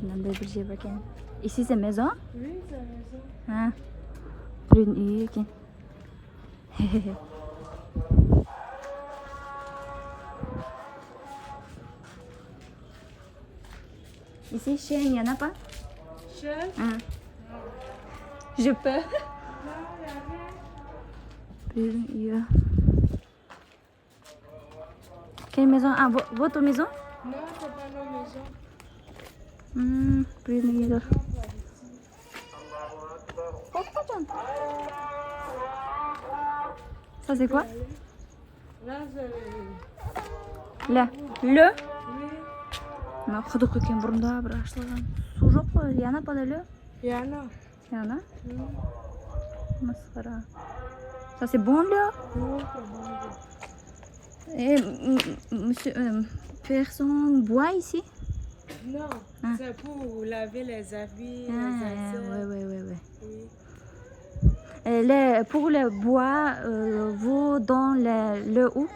bir şey bakayım. Ici c'est maison? Oui, c'est la maison. Ha. Prune iyi ekan. Ici chien, il y en a pas? Chef? Hein. Je peux. Non, il n'y a rien. Prune iyi. Quelle maison? Ah, votre maison? Non, c'est pas nos maisons. Prune iyi. Non, pas ici. Ça c'est quoi? Là, c'est... Là. Le? Oui, Мына құдық екен бұрында бір ашылған. Су жоқ қой, яна pas de l'eau? il y en a. Яна? Oui, Mascara. Ça c'est bon l'eau? oui, c'est bon. Et monsieur, personne boit ici? Non, Ah. c'est pour laver les habits, Ah, les accessoires. ouais. Oui. Et pour le bois, vous dans le où?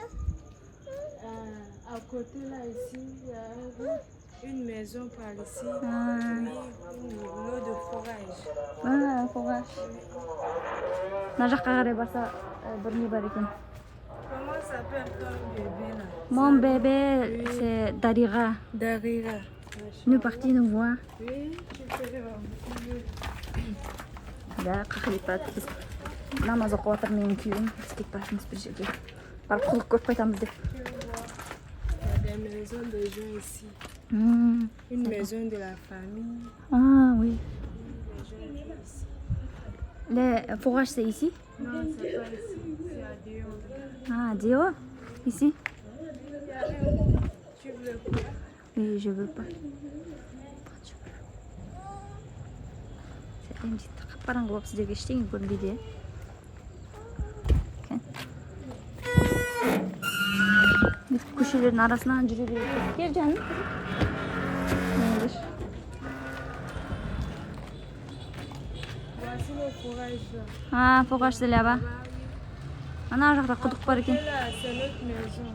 À côté là, ici, il y a une maison par ici. Ah. Oui, une eau de forage. Ah, forage. мына жаққа қарай барса бір не бар екен. Comment s'appelle ton bébé là? Mon bébé, c'est Darira. Darira. Nous partis nous voir. Oui, tu peux Да, қақылипат. Біз намаз оқып жатыр менің күйеуім. Біз кетіп бара жатырмыз бір жерге. Барып құдық көріп қайтамыз деп. Il y a des maisons de gens ici. Une maison de la famille. Ah oui. Les gens vivent ici. Le forage c'est ici? Non, c'est pas ici. C'est à Dion. Ah, Dio? Ici? Tu veux quoi? Oui, je veux pas. Енді қараңғы болып сіздерге ештеңе көрінбейді. Біз көшелердің арасынан жүре береміз. Кел жаным. Voici le forage là. Ah, forage c'est là-bas. Ана жақта құдық бар екен. Là, c'est notre maison.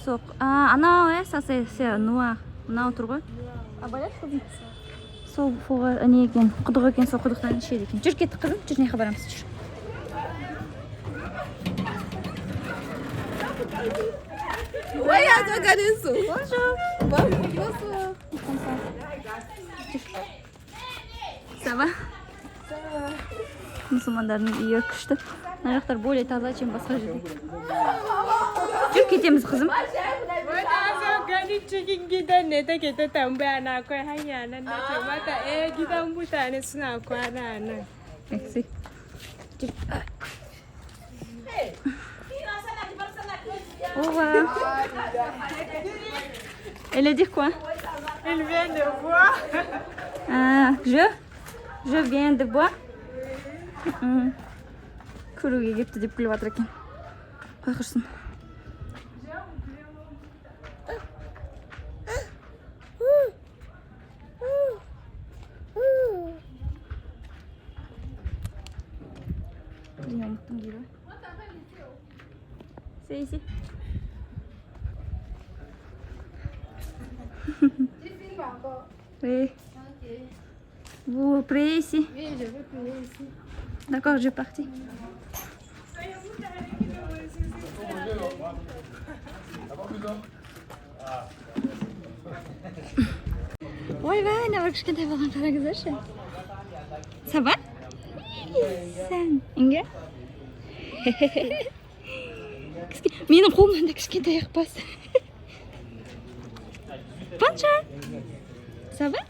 Соқ. Ah, ана, ouais, ça c'est noir. Мынау тұр ғой. А, балет қызым. Сол не екен, құдық екен, сол құдықтан ішеді екен. Жүр кеттік қызым, жүр неге барамыз, жүр. Regarde, regardez ça. Bonjour. Ça va? Мұсылмандардың үйі күшті. Мына жақтар более таза, чем басқа жерде. Жүр кетеміз қызым. Gani cikin gidan ne take ta tambaya na akwai hanya nan na ce mata gidan mutane suna kwana nan. Merci. Au revoir. Elle a dit quoi? Il vient de voir. Ah, je viens de boire. Күруге кетті деп күліп жатыр екен. Қой құрсын. C'est ici. Oui. Vous priez ici? Oui, je veux prier ici. D'accord, je vais partir. Ouais, ne bak kişkentay болған қара қыздаршы. Ça va? Sen, Inge? Менің қолымнан да кішкентай ақ бас. Pancha? Ça va?